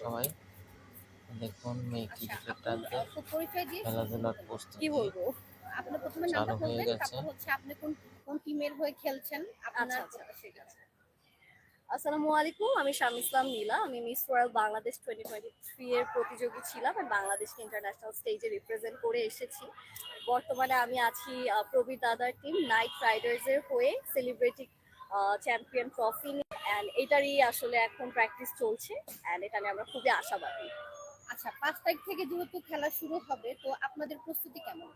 সবাই দেখুন ক্রিকেটারদের খেলাধুলার প্রস্তুতি আপনি প্রথমে চালু নামটা হয়ে বলবেন, গেছে। তারপর হচ্ছে আপনি কোন কোন টিমের হয়ে খেলছেন আপনার। ঠিক আছে। আসসালামু আলাইকুম, আমি শাম ইসলাম নীলা। আমি মিস ওয়ার্ল্ড বাংলাদেশ 2023 এর প্রতিযোগী ছিলাম আর বাংলাদেশকে ইন্টারন্যাশনাল স্টেজে রিপ্রেজেন্ট করে এসেছি। বর্তমানে আমি আছি প্রবীর দাদার টিম নাইট রাইডার্স এর হয়ে সেলিব্রেটিং চ্যাম্পিয়ন ট্রফি অ্যান্ড এটারই আসলে এখন প্র্যাকটিস চলছে অ্যান্ড এটা নিয়ে আমরা খুবই আশাবাদী। আচ্ছা, 5 তারিখ থেকে যেহেতু খেলা শুরু হবে, তো আপনাদের প্রস্তুতি কেমন?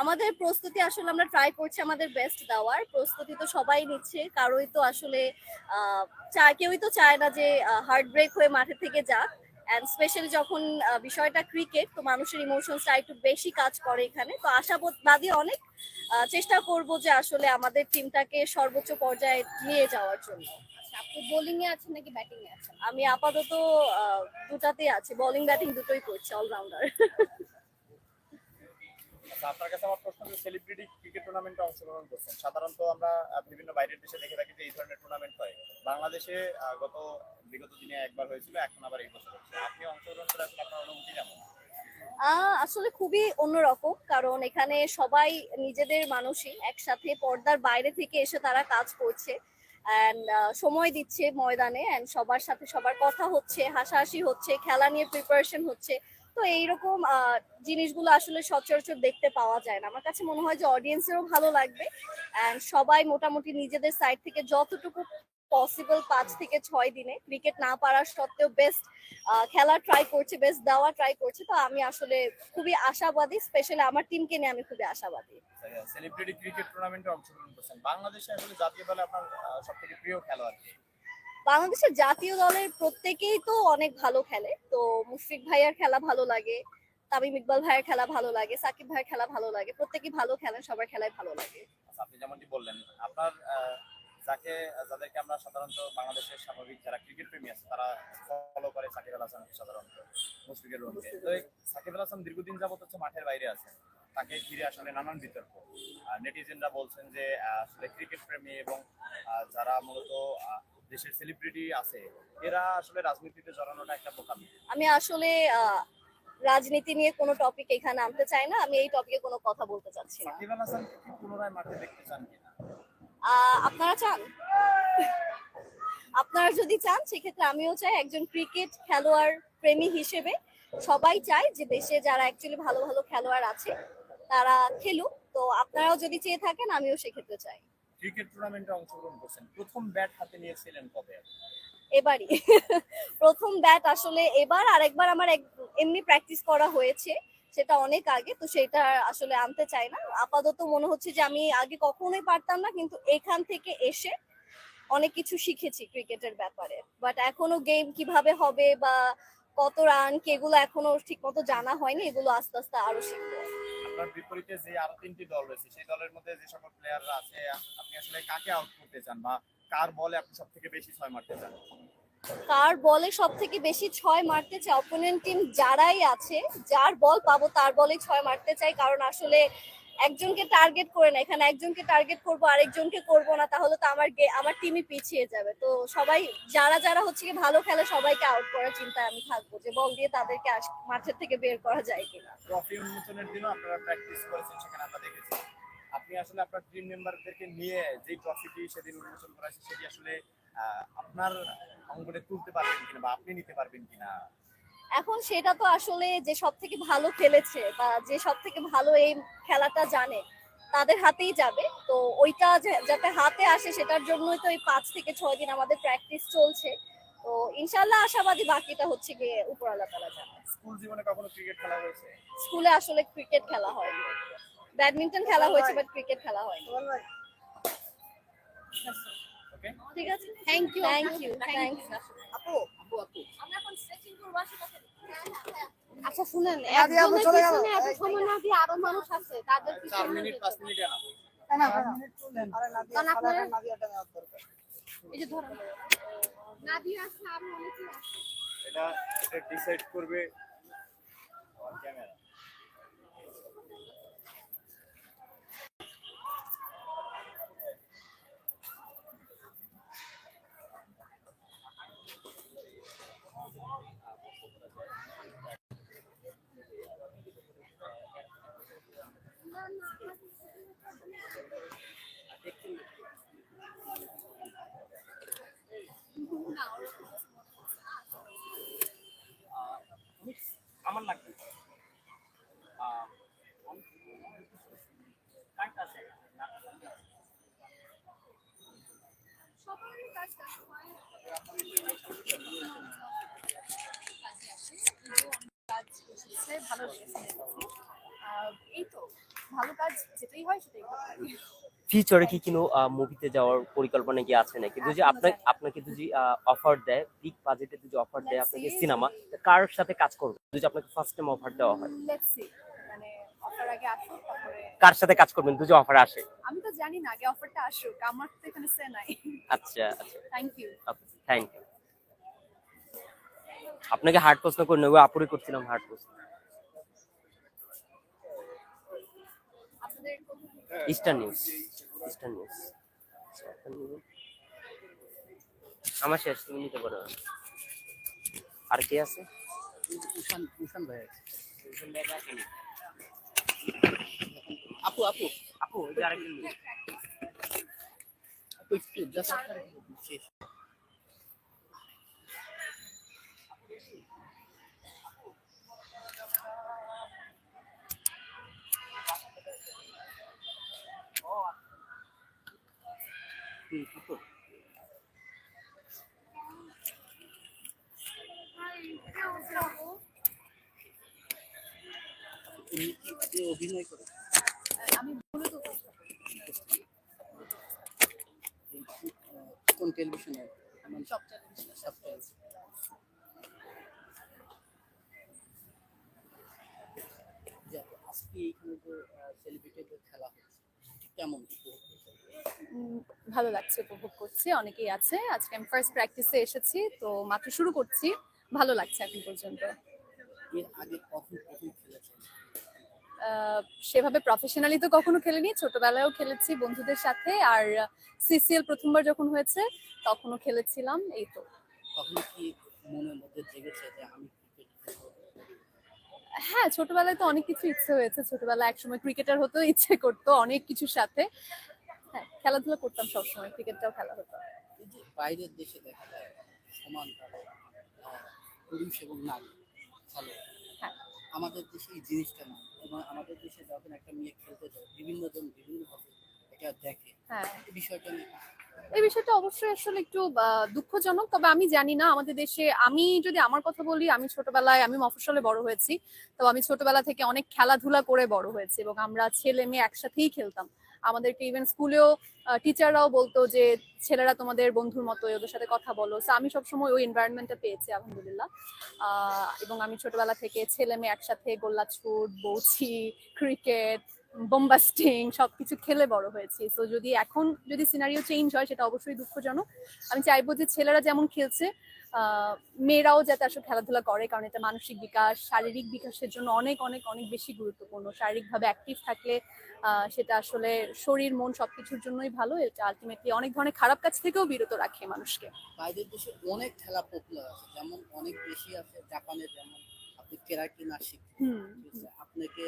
আমাদের প্রস্তুতি আসলে আমরা ট্রাই করছি আমাদের বেস্ট দেওয়ার। প্রস্তুতি তো সবাই নিচ্ছে, কারোই তো আসলে কেউই তো চায় না যে হার্ট ব্রেক হয়ে মাঠে থেকে যাক। অ্যান্ড স্পেশালি যখন বিষয়টা ক্রিকেট, তো মানুষের ইমোশনসটা একটু বেশি কাজ করে এখানে। তো আশাবাদী অনেক, চেষ্টা করব যে আসলে আমাদের টিমটাকে সর্বোচ্চ পর্যায়ে নিয়ে যাওয়ার জন্য। আচ্ছা, আপনি বোলিং এ আছেন নাকি ব্যাটিং এ আছেন? আমি আপাতত দুটাতেই আছি, বোলিং ব্যাটিং দুটোই করছি, অলরাউন্ডার। আপনার কাছে আমার প্রশ্ন, সেলিব্রিটি ক্রিকেট টুর্নামেন্টে অংশগ্রহণ করছেন। সাধারণত আমরা বিভিন্ন বাইরের দেশে দেখে থাকি যে এই ধরনের টুর্নামেন্ট হয়। বাংলাদেশে বিগত দিনে একবার হয়েছিল, এখন আবার এই বছর হচ্ছে। আপনি অংশগ্রহণ করে আসলে আপনার অনুভূতি কেমন? আসলে খুবই অন্যরকম, কারণ এখানে সবাই নিজেদের মানুষই একসাথে পর্দার বাইরে থেকে এসে তারা কাজ করছে অ্যান্ড সময় দিচ্ছে ময়দানে অ্যান্ড সবার সাথে সবার কথা হচ্ছে, হাসাহাসি হচ্ছে, খেলা নিয়ে প্রিপারেশন হচ্ছে। তো এইরকম জিনিসগুলো আসলে সচরাচর দেখতে পাওয়া যায় না। আমার কাছে মনে হয় যে অডিয়েন্সেরও ভালো লাগবে অ্যান্ড সবাই মোটামুটি নিজেদের সাইড থেকে যতটুকু পসিবল 5 থেকে 6 দিনে ক্রিকেট না পারার সত্ত্বেও বেস্ট খেলা ট্রাই করছে, বেস্ট দেওয়া ট্রাই করছে। তো আমি আসলে খুবই আশাবাদী, স্পেশালি আমার টিমকে নিয়ে আমি খুবই আশাবাদী। সেলিব্রিটি ক্রিকেট টুর্নামেন্টে অংশগ্রহণ করছেন। বাংলাদেশে আসলে জাতীয় দলে আপনার সবথেকে প্রিয় খেলোয়াড়? বাংলাদেশের জাতীয় দলের প্রত্যেকেই তো অনেক ভালো খেলে। তো মুশফিক ভাইয়ার খেলা ভালো লাগে, তামিম ইকবাল ভাইয়ের খেলা ভালো লাগে, সাকিব ভাইয়ের খেলা ভালো লাগে। প্রত্যেকেই ভালো খেলেন, সবার খেলাই ভালো লাগে। আপনি যেমনটি বললেন, আপনার যাদেরকে আমরা সাধারণত বাংলাদেশের স্বাভাবিক যারা ক্রিকেট প্রেমী আছে তারা ফলো করে সাকিব আল হাসান, সাধারণত মুশফিকের রোলকে। তো সাকিব আল হাসান দীর্ঘদিন যাবত হচ্ছে মাঠের বাইরে আছেন, তাকে ঘিরে আসলে নানান বিতর্ক। নেটিজেনরা বলছেন যে আসলে ক্রিকেট প্রেমী এবং যারা মূলত দেশের সেলিব্রিটি আছে এরা আসলে রাজনীতিতে জড়ানোটা একটা বোকামি। আমি আসলে রাজনীতি নিয়ে কোনো টপিক এখানে আনতে চাই না। আমি এই টপিকে কোনো কথা বলতে চাচ্ছি না। সাকিব আল হাসান কি পুনরায় মাঠে দেখতে চান কিনা? আপনারা চান? আপনারা যদি চান সেক্ষেত্রে আমিও চাই, একজন ক্রিকেট খেলোয়াড় প্রেমী হিসেবে সবাই চায় যে দেশে যারা অ্যাকচুয়ালি ভালো ভালো খেলোয়াড় আছে তারা খেলুক। তো আপনারাও যদি চেয়ে থাকেন আমিও সেক্ষেত্রে চাই। ক্রিকেট টুর্নামেন্টে অংশগ্রহণ করছেন, প্রথম ব্যাট হাতে নিয়েছিলেন কবে? এবারই প্রথম ব্যাট আসলে এবার, আরেকবার আমার এমনি প্র্যাকটিস করা হয়েছে, সেটা অনেক আগে। তো সেটা আসলে আনতে চাই না। আপাতত মনে হচ্ছে যে আমি আগে কখনোই পারতাম না, কিন্তু এখান থেকে এসে অনেক কিছু শিখেছি ক্রিকেটের ব্যাপারে। বাট এখনো গেম কিভাবে হবে বা কত রান কেগুলো এখনো ঠিক মতো জানা হয়নি, এগুলো আস্তে আস্তে আরো শিখবো। আপনার বিপরীতে যে আরো 3টি দল রয়েছে, সেই দলের মধ্যে যে সকল প্লেয়াররা আছে আপনি আসলে কাকে আউট করতে চান বা কার বলে আপনি সবথেকে বেশি 6 মারতে চান? কার বলে সব থেকে বেশি 6 মারতে চাই? অপোনেন্ট টিম যারাই আছে, যার বল পাবো তার বলে 6 মারতে চাই। কারণ আসলে একজনকে টার্গেট করে না, এখানে একজনকে টার্গেট করবো আরেকজনকে করবো না, তাহলে তো আমার টিমই পিছিয়ে যাবে। তো সবাই যারা যারা হচ্ছে কি ভালো খেলে সবাইকে আউট করার চিন্তায় আমি থাকবো, যে বল দিয়ে তাদেরকে মাঠের থেকে বের করা যায় কিনা। ট্রফি উন্মোচনের দিনও আপনারা প্র্যাকটিস করেছেন, সেখানে আমরা দেখেছি। আপনি আসলে আপনার টিম মেম্বারদেরকে নিয়ে যে ট্রফিটি সেদিন উন্মোচন করা হয়েছে সেটি আসলে আপনার অঙ্গনে তুলতে পারবেন কিনা বা আপনি নিতে পারবেন কিনা? এখন সেটা তো আসলে যে সব থেকে ভালো খেলেছে বা যে সব থেকে ভালো এই খেলাটা জানে তাদের হাতেই যাবে। তো ওইটা যাতে হাতে আসে সেটার জন্যই তো এই 5 থেকে 6 দিন আমাদের প্র্যাকটিস চলছে। তো ইনশাল্লাহ আশাবাদী, বাকিটা হচ্ছে গিয়ে উপরওয়ালা তাআলা জানে। স্কুল জীবনে কখনো ক্রিকেট খেলা হয়েছে? স্কুলে আসলে ক্রিকেট খেলা হয়নি, ব্যাডমিন্টন খেলা হয়েছে, বাট ক্রিকেট খেলা হয়নি। ওকে, ঠিক আছে, থ্যাংক ইউ। আপু আমরা এখন স্ট্রেচিং করব আসলে। আচ্ছা শুনেন, একজনের পিছনে এত সময় না দিয়ে আরো মানুষ আছে, তাদের 4 মিনিট 5 মিনিট না। কারণ আপনারা এই যে ধরেন নাদিয়া আছে আর অনেকে আছে, এটা ডিসাইড করবে ক্যামেরা। আমার লাগবে ভালো লেগেছে। এই তো ভালো কাজ যেটাই হয় সেটাই ভালো লাগে। ফিউচারে কি কোনো মুভিতে যাওয়ার পরিকল্পনা কি আছে নাকি? যদি আপনাকে যদি অফার দেয়, বিগ বাজেটে যদি অফার দেয় আপনাকে সিনেমা, কার সাথে কাজ করবেন? যদি আপনাকে ফার্স্ট টাইম অফার দেওয়া হয়, লেটস সি, মানে অফার আগে আসুক তারপরে। কার সাথে কাজ করবেন যদি অফার আসে? আমি তো জানি না, আগে অফারটা আসুক, আমার তো এখানে সে নাই। আচ্ছা আচ্ছা, থ্যাংক ইউ। Thank you. আপনাকে হার্ড প্রশ্ন করে নেবো, আপুরে করছিলাম হার্ড প্রশ্ন। আপনাদের ইস্টার্ন নিউজ, ইস্টার্ন নিউজ। আমার শেষ, তুমি নিতে পারো। আর কে আছে? উষান ভাই আছে। দুজন ব্যাগ আছে নি? আপু আপু আপু ওই যে আরেকজন নিয়ে। আপু একটু জাস্ট শেষ। আপু তুমি কি অভিনয় করো? আমি মূলত কোন টেলিভিশনে? আমার সব টেলিভিশনে সাবটাইটেল। যে আজকে এইখানে যে সেলিব্রিটিদের খেলা হচ্ছে কেমন? ভালো লাগছে, উপভোগ করছি। অনেকেই আছে, আজকে আমি ফার্স্ট প্র্যাকটিসে এসেছি, তো মাত্র শুরু করছি। ভালো লাগছে এখন পর্যন্ত। এর আগে কখন খেলেছেন? সেভাবে প্রফেশনালি তো কখনো খেলিনি, ছোটবেলায়ও খেলেছি বন্ধুদের সাথে, আর সিসিএল প্রথমবার যখন হয়েছে তখনও খেলেছিলাম। এই তো। কখনো কি মনের মধ্যে জেগেছে যে আমি ক্রিকেট খেলবো? হ্যাঁ, ছোটবেলায় তো অনেক কিছু ইচ্ছে হয়েছে। ছোটবেলায় একসময় ক্রিকেটার হতেও ইচ্ছে করতো অনেক কিছুর সাথে। হ্যাঁ, খেলাধুলা করতাম সবসময়, ক্রিকেটটাও খেলা হতো। এই যে বাইরের দেশে দেখা যায় সমানভাবে পুরুষ এবং নারী খেলে, হ্যাঁ। আমাদের দেশে এই জিনিসটা নেই, এবং আমাদের দেশে যখন একটা মেয়ে খেলতে যায় বিভিন্ন জন বিভিন্নভাবে এটা দেখে। হ্যাঁ, এই বিষয়টা নিয়ে এই বিষয়টা অবশ্যই আসলে একটু দুঃখজনক। তবে আমি জানি না আমাদের দেশে, আমি যদি আমার কথা বলি, আমি ছোটবেলায়, আমি মফস্বলে বড় হয়েছি, তো আমি ছোটবেলা থেকে অনেক খেলাধুলা করে বড় হয়েছি, এবং আমরা ছেলে মেয়ে একসাথেই খেলতাম। আমাদেরকে ইভেন স্কুলেও টিচাররাও বলতো যে ছেলেরা তোমাদের বন্ধুর মতো, ওদের সাথে কথা বলো। তো আমি সবসময় ওই এনভায়রনমেন্টটা পেয়েছি আলহামদুলিল্লাহ। এবং আমি ছোটবেলা থেকে ছেলে মেয়ে একসাথে গোল্লাছুট, বউছি, ক্রিকেট, বোমবাস্টিং সবকিছু খেলে বড় হয়েছি। তো যদি এখন যদি সিনারিও চেঞ্জ হয়, সেটা অবশ্যই দুঃখজনক। আমি চাইবো যে ছেলেরা যেমন খেলছে, মেয়েরাও যাতে আসলে খেলাধুলা করে, কারণ এটা মানসিক বিকাশ, শারীরিক বিকাশের জন্য অনেক অনেক অনেক বেশি গুরুত্বপূর্ণ। শারীরিকভাবে অ্যাক্টিভ থাকলে সেটা আসলে শরীর মন সবকিছুর জন্যই ভালো। এটা আলটিমেটলি অনেক ধরনের খারাপ কাজ থেকেও বিরত রাখে মানুষকে। বাইরের দেশে অনেক খেলা পপুলার আছে, যেমন অনেক বেশি আছে জাপানে, যেমন আপনি কেরাটি না শিখতে, আপনাকে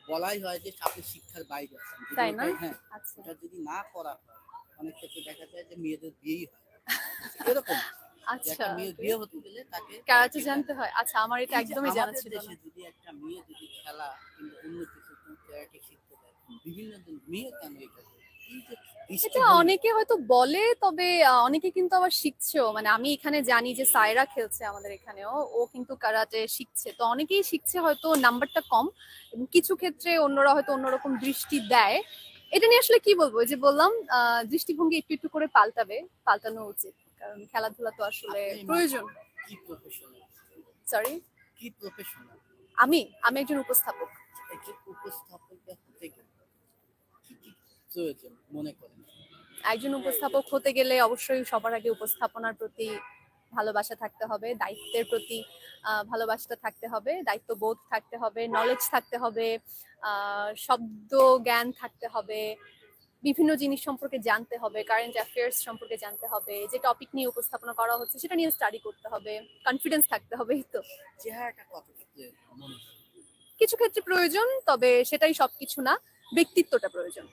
বলাই হয় যে আপনি শিক্ষার বাইরে আছেন, তাই না? হ্যাঁ। আচ্ছা, এটা যদি না করা হয়, অনেক ক্ষেত্রে দেখা যায় যে মেয়েদের বিয়েই হয় এরকম। আচ্ছা, একটা মেয়ের বিয়ে হতে গেলে তাকে কারাতে জানতে হয়। আচ্ছা, আমার এটা এই যে একদমই জানা আমাদের ছিল দেশে না। যদি একটা মেয়ে যদি খেলা কিংবা অন্য কিছু ক্যারাটে শিখতে যায়, বিভিন্ন জন মেয়ে কেন এটা করে? এই যে এটা দৃষ্টিভঙ্গি, অনেকে হয়তো বলে, তবে অনেকে কিন্তু আবার শিখছেও। মানে আমি এখানে জানি যে সায়রা খেলছে আমাদের এখানেও, ও কিন্তু কারাতে শিখছে। তো অনেকেই শিখছে, হয়তো নাম্বারটা কম, এবং কিছু ক্ষেত্রে অন্যরা হয়তো অন্যরকম দৃষ্টি দেয়। এটা নিয়ে আসলে কি বলবো, ওই যে বললাম, দৃষ্টিভঙ্গি একটু একটু করে পাল্টানো উচিত, কারণ খেলাধুলা তো আসলে আপনি প্রয়োজন। কি প্রফেশনাল? সরি, কি প্রফেশনাল? আমি আমি একজন উপস্থাপক। একজন উপস্থাপকটা হতে গেলে কি কি প্রয়োজন মনে করেন? একজন উপস্থাপক হতে গেলে অবশ্যই সবার আগে উপস্থাপনার প্রতি ভালোবাসা থাকতে হবে, দায়িত্বের প্রতি ভালোবাসাটা থাকতে হবে, দায়িত্ববোধ থাকতে হবে, নলেজ থাকতে হবে, শব্দ জ্ঞান থাকতে হবে, বিভিন্ন জিনিস সম্পর্কে জানতে হবে, কারেন্ট অ্যাফেয়ার্স সম্পর্কে জানতে হবে, যে টপিক নিয়ে উপস্থাপনা করা হচ্ছে সেটা নিয়ে স্টাডি করতে হবে, কনফিডেন্স থাকতে হবে। এই তো চেহারাটা কতটা মনে হয়? কিছু ক্ষেত্রে প্রয়োজন, তবে সেটাই সবকিছু না, ব্যক্তিত্বটা প্রয়োজন।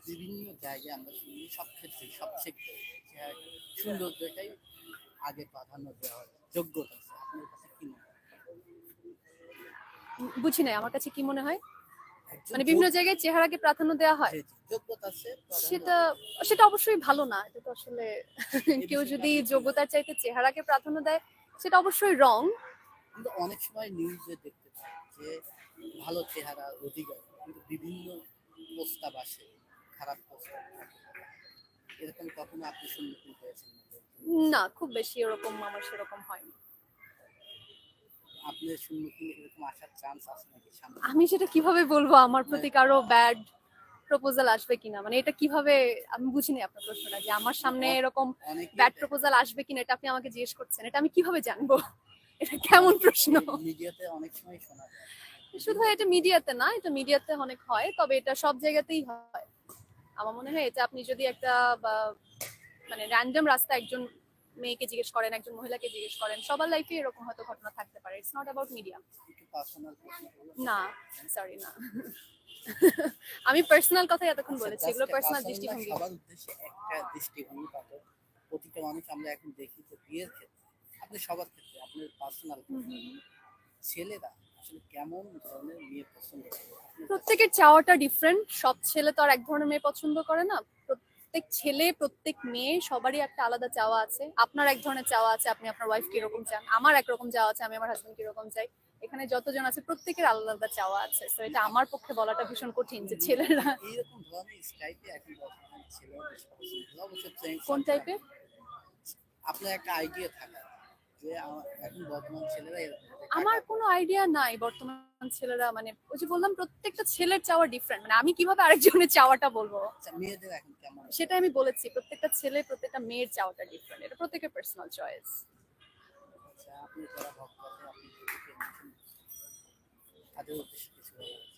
বিভিন্ন জায়গায় আমরা শুনি সব ক্ষেত্রে সব সেক্টরে সৌন্দর্যটাই আগে প্রাধান্য দেওয়া হয়, যোগ্যতা আছে। আপনার কাছে কি মনে হয়? বুঝি নাই, আমার কাছে কি মনে হয় একজন মানে বিভিন্ন জায়গায় চেহারাকে প্রাধান্য দেওয়া হয়, যোগ্যতা আছে, প্রাধান্য সেটা সেটা অবশ্যই ভালো না। এটা তো আসলে কেউ যদি যোগ্যতার চাইতে চেহারাকে প্রাধান্য দেয় সেটা অবশ্যই রং। কিন্তু অনেক সময় নিউজে দেখতে পাই যে ভালো চেহারা অধিকারী কিন্তু বিভিন্ন প্রস্তাব আসে, খারাপ প্রস্তাব থাকে। এরকম কখনো আপনি সম্মুখীন হয়েছেন? না, খুব বেশি এরকম আমার সেরকম হয়নি। আপনার সম্মুখীন এরকম আসার চান্স আছে নাকি সামনে? আমি সেটা কিভাবে বলবো আমার প্রতি কারো ব্যাড প্রপোজাল আসবে কিনা, মানে এটা কিভাবে, আমি বুঝিনি আপনার প্রশ্নটা, যে আমার সামনে এরকম অনেকে ব্যাড প্রপোজাল আসবে কিনা এটা আপনি আমাকে জিজ্ঞেস করছেন, এটা আমি কিভাবে জানবো? এটা কেমন প্রশ্ন? মিডিয়াতে অনেক সময় শোনা যায়। শুধু এটা মিডিয়াতে না, এটা মিডিয়াতে অনেক হয়, তবে এটা সব জায়গাতেই হয়। আমার মনে হয় এটা আপনি যদি একটা মানে র্যান্ডম রাস্তা একজন মেয়েকে জিজ্ঞেস করেন, একজন মহিলাকে জিজ্ঞেস করেন, সবার লাইফে এরকম হয়তো ঘটনা থাকতে পারে। It's not about media. একটু পার্সোনাল প্রশ্ন করবো। না, সরি না। আমি পার্সোনাল কথা এতক্ষণ আচ্ছা, বলেছি, just এগুলো a পার্সোনাল personal না, দৃষ্টিভঙ্গি। সবার উদ্দেশ্যে একটা দৃষ্টিভঙ্গি পাবো। প্রতিটা মানুষ আমরা এখন দেখি যে বিয়ের ক্ষেত্রে, আপনি সবার ক্ষেত্রে আপনার পার্সোনাল ছেলেরা আসলে কেমন ধরনের মেয়ে পছন্দ করে? প্রত্যেকের চাওয়াটা ডিফারেন্ট। সব ছেলে তো আর এক ধরনের মেয়ে পছন্দ করে না। প্রত্যেক ছেলে, প্রত্যেক মেয়ে, সবারই একটা আলাদা চাওয়া আছে। আপনার এক ধরনের চাওয়া আছে, আপনি আপনার ওয়াইফ কিরকম চান, আমার একরকম চাওয়া আছে, আমি আমার হাজবেন্ড কিরকম চাই। এখানে যতজন আছে প্রত্যেকের আলাদা আলাদা চাওয়া আছে, তো এটা আমার পক্ষে বলাটা ভীষণ কঠিন যে ছেলেরা এইরকম ধরনের স্টাইপে এখন বর্তমানে ছেলেরা বেশি পছন্দ করে। অবশ্যই trends কোন আছে। টাইপের। আপনার একটা আইডিয়া থাকা যে এখন বর্তমান ছেলেরা এরকম হবে। আমার কোনো আইডিয়া নাই বর্তমান ছেলেরা, মানে ওই যে বললাম প্রত্যেকটা ছেলের চাওয়া ডিফারেন্ট, মানে আমি কিভাবে আরেকজনের চাওয়াটা বলবো? আচ্ছা, মেয়েদের এখন কেমন? সেটা আমি বলেছি, প্রত্যেকটা ছেলে, প্রত্যেকটা মেয়ের চাওয়াটা ডিফারেন্ট, এটা প্রত্যেকের পার্সোনাল চয়েস। আচ্ছা, আপনি যারা ভক্ত আছেন, আপনি যদি তাদের উদ্দেশ্যে কিছু বলার আছে?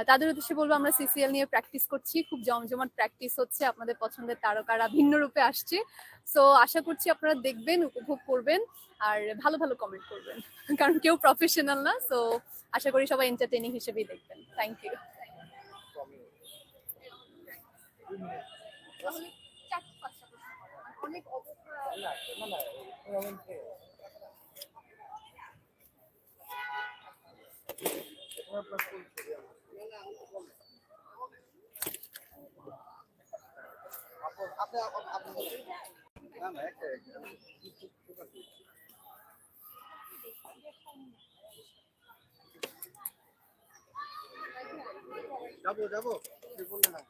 তাদের উদ্দেশ্যে বলবো আমরা সিসিএল নিয়ে প্র্যাকটিস করছি, খুব জমজমাট প্র্যাকটিস হচ্ছে, আপনাদের পছন্দের তারকারা ভিন্ন রূপে আসছে। সো আশা করছি আপনারা দেখবেন, উপভোগ করবেন আর ভালো ভালো কমেন্ট করবেন, কারণ কেউ প্রফেশনাল না। সো আশা করি সবাই এন্টারটেইনিং হিসেবেই দেখবেন। Thank you. অনেক যাবো বললে না।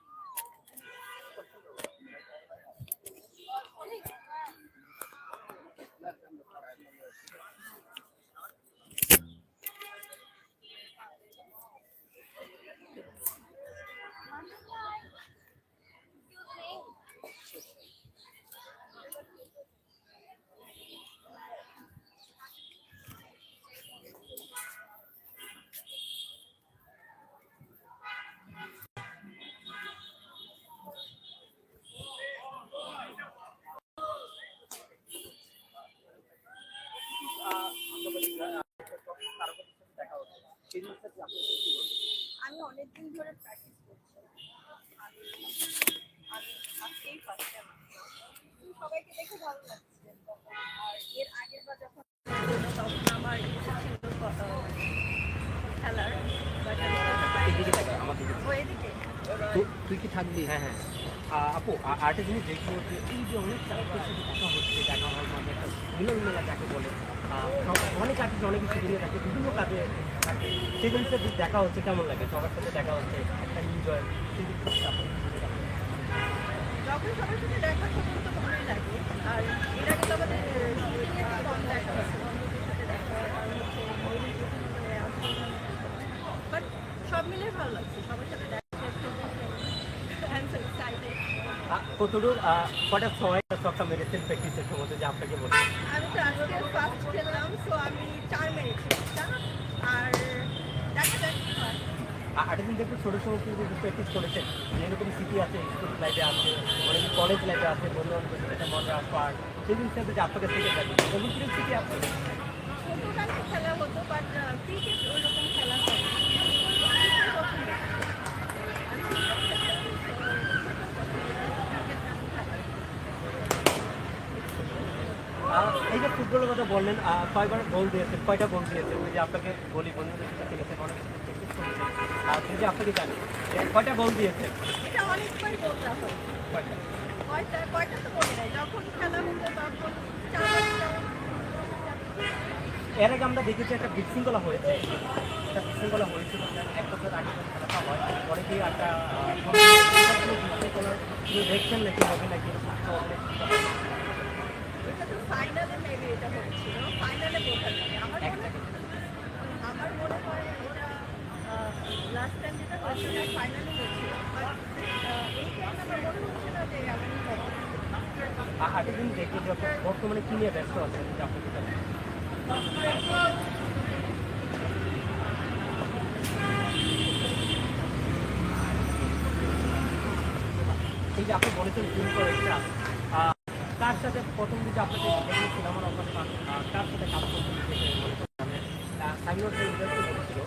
আমি অনেকদিন ধরে প্র্যাকটিস করছি, আজকেই ফার্স্ট টাইম। সবাইকে দেখে ভালো লাগছে, আর এর আগের বার যখন তখন আমার ইচ্ছা ছিল খেলার, বাট এদিকে তাকাও, আমার দিকে। এদিকে তুই কি থাকবি? হ্যাঁ হ্যাঁ। আপু আরেকটা জিনিস দেখতে হচ্ছে, এই যে অনেক চাকরির সাথে দেখা হচ্ছে, দেখা হওয়ার মানে একটা মিলনমেলা যাকে বলে, অনেক আর্টিস্ট অনেক কিছু দিয়ে থাকে, বিভিন্ন কাজে থাকে, সেই জিনিসটা দেখা হচ্ছে কেমন লাগে? সবার সাথে দেখা হচ্ছে, একটা এনজয়, যখন সবার সাথে দেখা তখন তো ভালোই লাগে। আর এর আগে তো আমাদের কম দেখা হচ্ছে, বন্ধুদের সাথে দেখা হয়, আর হচ্ছে বাট সব মিলে ভালো লাগছে, সবার সাথে দেখা কতদূর কটা সময় সবটা মেরেছেন প্র্যাকটিসের সময় যে আপনাকে বলছি? আমি তো আজকে ফার্স্ট খেললাম, সো আমি 4 মিনিট আর দেখা যাক কি হয়। আর্টিস্ট দেখতে ছোটো সময় কিন্তু প্র্যাকটিস করেছেন, যেরকম সিটি আছে, স্কুল লাইফে আছে, অনেক কলেজ লাইফে আছে, বন্ধু বান্ধবের সাথে মজা পার্ট, সেই জিনিসটা যে আপনার কাছ থেকে দেখেন এমন কিছু সিটি আছে? ছোটবেলায় খেলা হতো, বাট ক্রিকেট ওইরকম খেলা হয় না। এই যে ফুটবলের কথা বললেন, কয়বার গোল দিয়েছেন, কয়টা গোল দিয়েছেন? ওই যে আপনাকে বলি বন্ধুদের সাথে খেলেছেন, অনেক কিছু প্র্যাকটিস করেছেন, এই যে আপনাকে জানি কয়টা গোল দিয়েছেন? এটা অনেকবার বলতে হয়। কয়টা? কয়টা তো বলি নাই, যখন খেলা হতো তখন 4-5টা। এর আগে আমরা দেখেছি একটা বিশৃঙ্খলা হয়েছে, একটা বিশৃঙ্খলা হয়েছিল এক বছর আগে খেলাটা হয়, অনেকেই একটা বিশৃঙ্খলার দেখছেন নাকি হবে নাকি? এটা তো ফাইনালে মেবি এটা হচ্ছিল, ফাইনালে বোঝা যাবে। আমার মনে হয় এটা লাস্ট টাইম যেটা হয়েছিল ফাইনালে হচ্ছিল, বাট এই টাইম আমার মনে হচ্ছে না যে এমনই হবে। আগে দিন দেখি যে বর্তমানে কি নিয়ে ব্যস্ত আছেন আপনি? এই যে আপনি বলেছেন ফিল্ম করেছেন, কার সাথে প্রথম দিকে আপনাকে দেখে সিনেমার অফার পান, কার সাথে কাজ করতে সাইনোর যে ইন্ডাস্ট্রি বলেছিল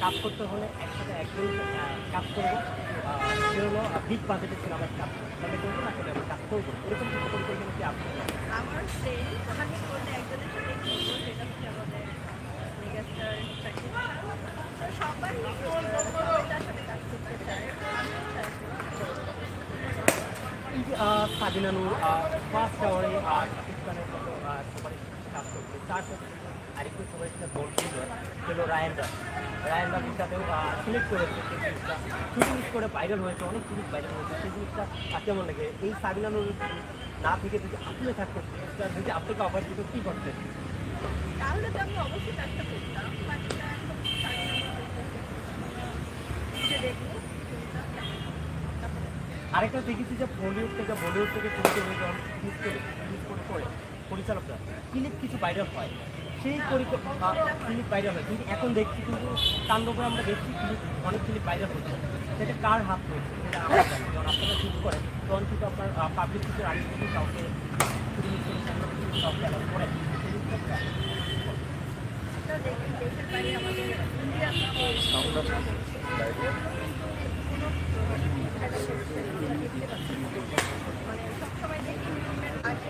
কাজ করতে হলে একসাথে একজন কাজ করবো, সে হলো বিগ বাজেটের সিনেমার কাজ তাহলে করবো না, আসলে আমি কাজ করবো, এরকম কিছু পরিকল্পনা কি আপনি? আমার ফ্রেন্ড ওখানে বলতে একজনের সাথে করবো, সেটা হচ্ছে আমাদের মেগাস্টার শাকিব খান। তো সবাই তার সাথে কাজ করতে চায়, আমিও চাই। এই যে সাবিনা নূর ফার্স্ট আওয়ারে পাকিস্তানের মতো সবারই কাজ করছে, তার সাথে আরেকটু সবাই সাথে বলছিল ছিল রায়ানরা সাথেও সিলেক্ট করেছে, সেই জিনিসটা শুটিং করে ভাইরাল হয়েছে, অনেক জিনিস ভাইরাল হয়েছে, সেই জিনিসটা কেমন লাগে? এই সাবিনা নূর না থেকে যদি আপনি থাকতেন, যদি আপনাকে অফার দিত কী করতেন? তাহলে তো আমি অবশ্যই কাজটা করতাম, বাট এখন দেখবো। আরেকটা দেখেছি যে বলিউড থেকে শুরু করে যখন ইউজ করে পরিচালকরা ক্লিপ কিছু ভাইরাল হয়, সেই ক্লিপ ভাইরাল হয়, কিন্তু এখন দেখছি কিন্তু তাণ্ডবে আমরা দেখছি অনেক ক্লিপ ভাইরাল হচ্ছে, সেটা কার হাত রয়েছে সেটা আমরা জানি। যখন আপনারা শুট করেন তখন কিন্তু আপনার পাবলিক কিছু আগে থেকে কাউকে কাউকে অ্যালাউ করেন, দেশের বাইরে আমাদের ইন্ডিয়া মানে সবসময় দেখি আগে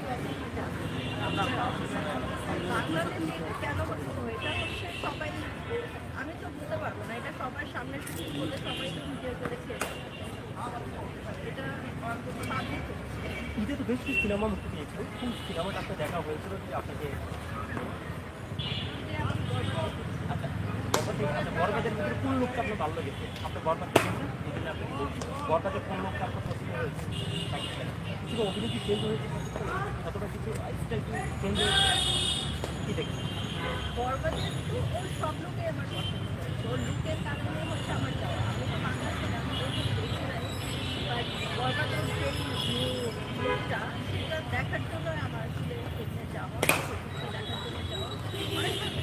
বাংলাদেশে কেন হচ্ছে, এটা হচ্ছে সবাই, আমি তো বুঝতে পারবো না, এটা সবার সামনে শুধু বলে সবাই তো ভিডিও করে ছেড়ে এটা পাবলিক। ঈদে তো বেশ কিছু সিনেমা মুক্তি দিয়েছিল, কোন সিনেমাটা আপনার দেখা হয়েছিল যে আপনাকে? আচ্ছা বরবাদের ভিতরে কোন লোকটা আপনার ভালো লেগেছে? আপনার বরবাদ দেখেছেন, এই জন্য আপনাকে বলছি বরবাদের কোন লোকটা আপনার পছন্দ হয়েছে? কিছু অভিনেত্রী চেঞ্জ হয়েছে অথবা কিছু স্টাইল চেঞ্জ হয়েছে, কী দেখছেন? বরবাদের তো ওর সব লুকে আমার পছন্দ হয়েছে, ওর লুকের কারণে হচ্ছে আমার যাওয়া। আমি তো বাংলা সিনেমা দেখি নাই, বাট বরবাদের যে লুকটা সেটা দেখার জন্য আমার আসলে এখানে যাওয়া, দেখার জন্য যাওয়া অনেক ভালো।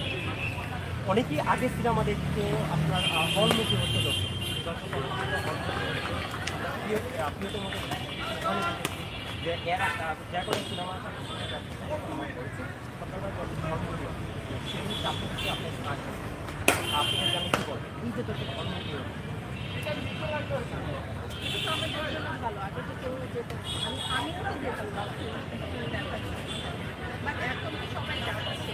অনেকেই আগে সিনেমা দেখতে আপনার হলমুখী হতে দর্শক আপনি তো মনে করেন যে এর যা করে সিনেমা আপনি জানেন কী বলবেন এই যে দর্শক হলমুখী হচ্ছে এটা তো আমাদের জন্য ভালো, আগে তো কেউ যেত, আমিও তো যেতাম দেখার জন্য, বাট এখন তো সবাই যাচ্ছে,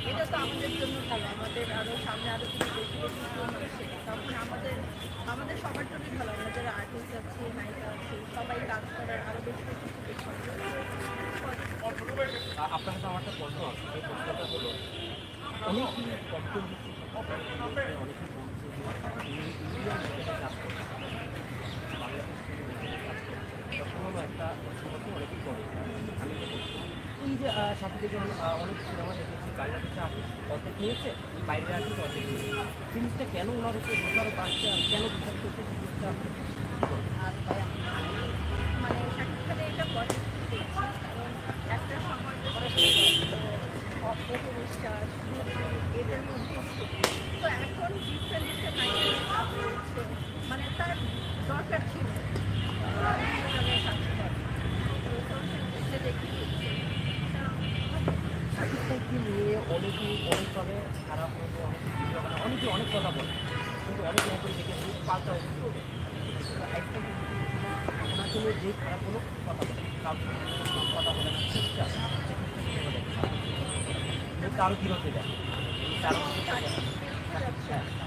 এটা তো আমাদের জন্য ভালো। আমাদের আরও সামনে আরও কিছু বেশি বেশি ফিল্ম আসে, তখন আমাদের সবার জন্যই ভালো। আমরা যারা আর্টিস্ট আছি, নায়িকা আছি, সবাই কাজ করার আরও বেশি বেশি আপনার কাছে আমার একটা প্রশ্ন আছে, এই প্রশ্নটা হলো অনেকেই কন্টেন্ট অনেকেই বলছে যে ইন্ডিয়ান কাজ করছে বাংলাদেশ একটা অনেকেই করে। এই যে সাথে যেমন অনেক সিনেমা দেখেছি বাইরে থেকে আসে অর্ধেক নিয়েছে, বাইরে আসে অর্ধেক নিয়েছে, জিনিসটা কেন ওনার উপরে বোঝারও পারছে আর কেন বিচার করছে জিনিসটা মানে শাকিব খানের এটা পজিটিভ দেখছি, কারণ একটা সময় অপবিশ্বাস এদের মধ্যে তো এখন ডিফারেন্ট নায়িকা কাজ করছে, সাকিব ভাইকে নিয়ে অনেকেই অনেকভাবে খারাপ হবে, অনেকে অনেক কথা বলে, কিন্তু অনেক রকম দেখেছি পাল্টা একদম ওনাকে নিয়ে যে খারাপগুলো কথা বলে, কথা বলে না, চুপচাপ কারো বিরোধে যায়, কারো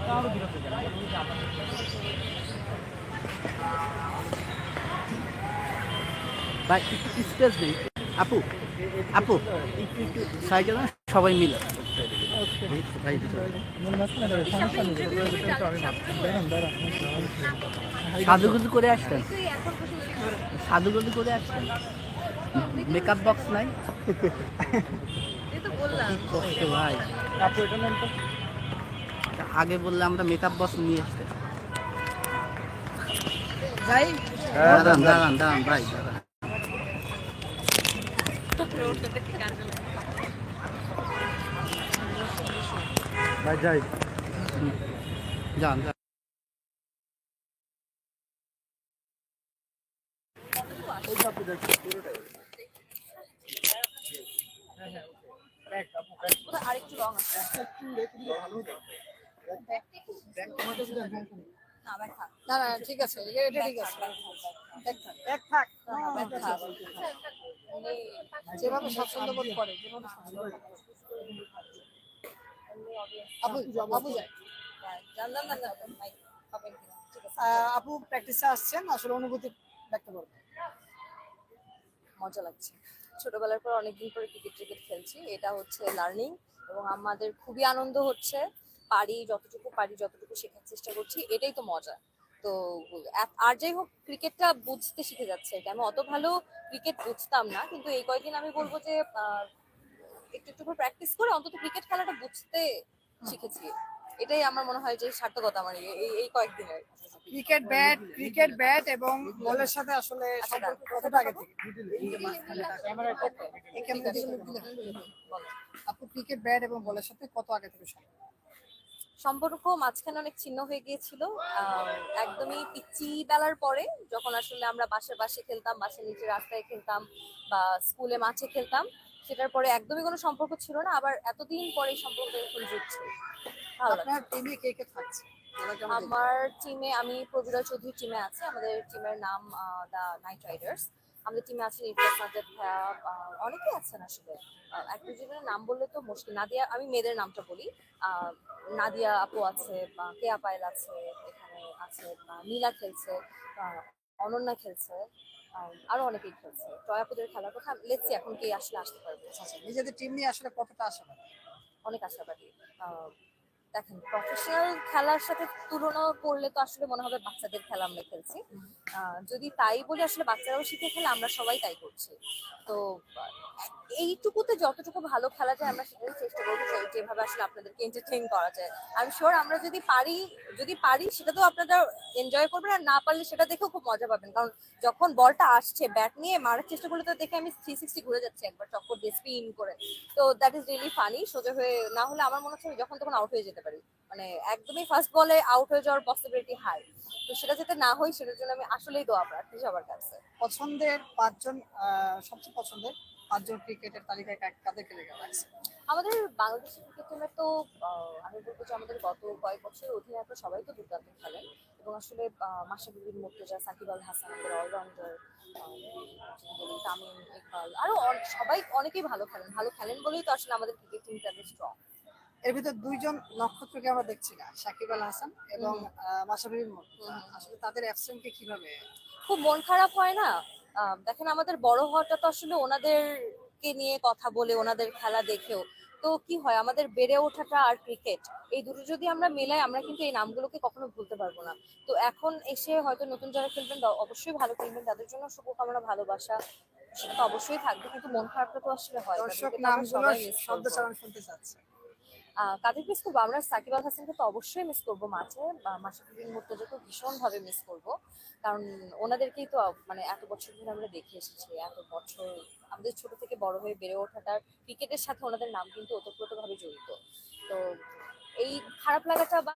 কারো বিরোধে যায় বলুন যে আমাদের ভাই একটু স্পেস নেই আপু, আপু একটু সাইডে না সবাই মিলে ভাই সাজুগুজু করে আসতেন, সাজুগুজু করে আসতেন, মেকআপ বক্স নাই কষ্ট ভাই, আগে বললে আমরা মেকআপ বক্স নিয়ে আসতেন। দাঁড়ান দাঁড়ান দাঁড়ান ভাই দাঁড়ান। যান যান। আরেকটু রং আছে না ব্যাগ থাক। না না ঠিক আছে, এটা ঠিক আছে। ব্যাগ থাক। যেভাবে স্বাচ্ছন্দ্য বোধ করে, যেভাবে স্বাচ্ছন্দ্য বোধ করে। আপু আপু যায়। জানলাম না মাইক পাবেন কিনা, ঠিক আছে। আপু প্র্যাকটিসে আসছেন, আসলে অনুভূতি ব্যক্ত করবেন। মজা লাগছে, ছোটবেলার পর অনেকদিন পরে ক্রিকেট খেলছি, এটা হচ্ছে লার্নিং এবং আমাদের খুবই আনন্দ হচ্ছে। যতটুকু পারি যতটুকু শেখার চেষ্টা করছি, এটাই তো মজা। তো আর যাই হোক, ক্রিকেটটা বুঝতে শিখে যাচ্ছে। এটা আমি অত ভালো ক্রিকেট বুঝতাম না, কিন্তু এই কয়েকদিন আমি বলবো যে একটু একটু করে প্র্যাকটিস করে অন্তত ক্রিকেট খেলাটা বুঝতে শিখেছি। এটাই আমার মনে হয় যে সার্থকতা আমার এই কয়েকদিনের। ক্রিকেট ব্যাট এবং বলের সাথে আসলে সম্পর্ক কতটা আগে থেকে? আপু ক্রিকেট ব্যাট এবং বলের সাথে কত আগে থেকে সম্পর্ক মাঝখানে অনেক ছিন্ন হয়ে গিয়েছিল, একদমই পিচ্চি বেলার পরে, যখন আসলে আমরা বাসার পাশে খেলতাম, বাসার নিচে রাস্তায় খেলতাম বা স্কুলে মাঠে খেলতাম, সেটার পরে একদমই কোনো সম্পর্ক ছিল না। আবার এতদিন পরে এই সম্পর্ক এখন জুটছে, ভালো লাগছে। আপনার টিমে কে কে থাকছে? আমার টিমে আমি প্রবীরা চৌধুরীর টিমে আছি। আমাদের টিমের নাম দ্য নাইট রাইডার্স। আমাদের টিমে আছেন ইরফান সাজ্জাদ ভাইয়া, অনেকেই আছেন আসলে। এক দুজনের নাম বললে তো মুশকিল। নাদিয়া, আমি মেয়েদের নামটা বলি। নাদিয়া আপু আছে, কেয়া পায়েল আছে, এখানে আছে নীলা খেলছে, অনন্যা খেলছে, আরো অনেকেই খেলছে। জয়াপুদের খেলার কথা লেটসি এখন কে আসলে আসতে পারবে। আচ্ছা, নিজেদের টিম নিয়ে আসলে কতটা আশাবাদী? অনেক আশাবাদী। দেখেন, প্রফেশনাল খেলার সাথে তুলনা করলে তো আসলে মনে হবে বাচ্চাদের খেলা আমরা খেলছি। যদি তাই বলি, আসলে বাচ্চারাও শিখে খেলে, আমরা সবাই তাই করছি। তো এইটুকুতে যতটুকু ভালো খেলা যায় আমরা সেটাই চেষ্টা করবো, যেভাবে আসলে আপনাদেরকে এন্টারটেইন করা যায়। আমি শিওর আমরা যদি পারি সেটা তো আপনারা এনজয় করবেন, আর না পারলে সেটা দেখেও খুব মজা পাবেন। কারণ যখন বলটা আসছে, ব্যাট নিয়ে মারার চেষ্টা করলে তো দেখে আমি 360 ঘুরে যাচ্ছি একবার চক্কর দিয়ে স্পিন করে। তো দ্যাট ইজ রিয়েলি ফানি। সোজা হয়ে না হলে আমার মনে হচ্ছে আমি যখন তখন আউট হয়ে যেতে পারি, মানে একদমই ফার্স্ট বলে আউট হয়ে যাওয়ার পসিবিলিটি হাই। তো সেটা যাতে না হয়, সেটার জন্য আমি আসলেই দোয়া প্রার্থী সবার কাছে। পছন্দের পাঁচজন, সবচেয়ে পছন্দের পাঁচজন ক্রিকেটের তালিকায় কাদেরকে লেখা রাখছে? আমাদের বাংলাদেশের ক্রিকেট টিমের তো আমি বলবো যে আমাদের গত কয়েক বছরের অধিনায়ক সবাই তো দুর্দান্ত খেলেন, এবং আসলে মাশরাফি বিন মুর্তজা, সাকিব আল হাসান, আমাদের অলরাউন্ডার, তামিম ইকবাল, আরো সবাই অনেকেই ভালো খেলেন বলেই তো আসলে আমাদের ক্রিকেট টিমটা এত স্ট্রং। এর ভিতর দুইজন নক্ষত্রকে আমরা দেখছি না, সাকিব আল হাসান এবং মাশরাফি বিন মুর্তজা। আসলে তাদের অ্যাবসেন্টকে কিভাবে? খুব মন খারাপ হয় না? দেখেন, আমাদের বড় হওয়াটা তো আসলে ওনাদেরকে নিয়ে কথা বলে, ওনাদের খেলা দেখেও। তো কি হয়, আমাদের বেড়ে ওঠাটা আর ক্রিকেট, এই দুটো যদি আমরা মেলাই, আমরা কিন্তু এই নামগুলোকে কখনো ভুলতে পারবো না। তো এখন এসে হয়তো নতুন যারা খেলবেন অবশ্যই ভালো খেলবেন, তাদের জন্য শুভকামনা, ভালোবাসা সেটা তো অবশ্যই থাকবে, কিন্তু মন খারাপটা তো আসলে হয়। দর্শক তাদেরকে তো আমরা নামগুলো সবাই miss শব্দ করবো। চালান শুনতে চাচ্ছে। কাদের মিস করবো? আমরা সাকিব আল হাসানকে তো অবশ্যই মিস করবো মাঠে, বা মাশরাফি বিন মুর্তজাকে ভীষণ ভাবে মিস করবো। কারণ ওনাদেরকেই তো মানে এত বছর ধরে আমরা দেখে এসেছি, এত বছর আমাদের ছোট থেকে বড় হয়ে বেড়ে ওঠাটার ক্রিকেটের সাথে ওনাদের নাম কিন্তু ওতপ্রোতভাবে জড়িত। তো এই খারাপ লাগাটা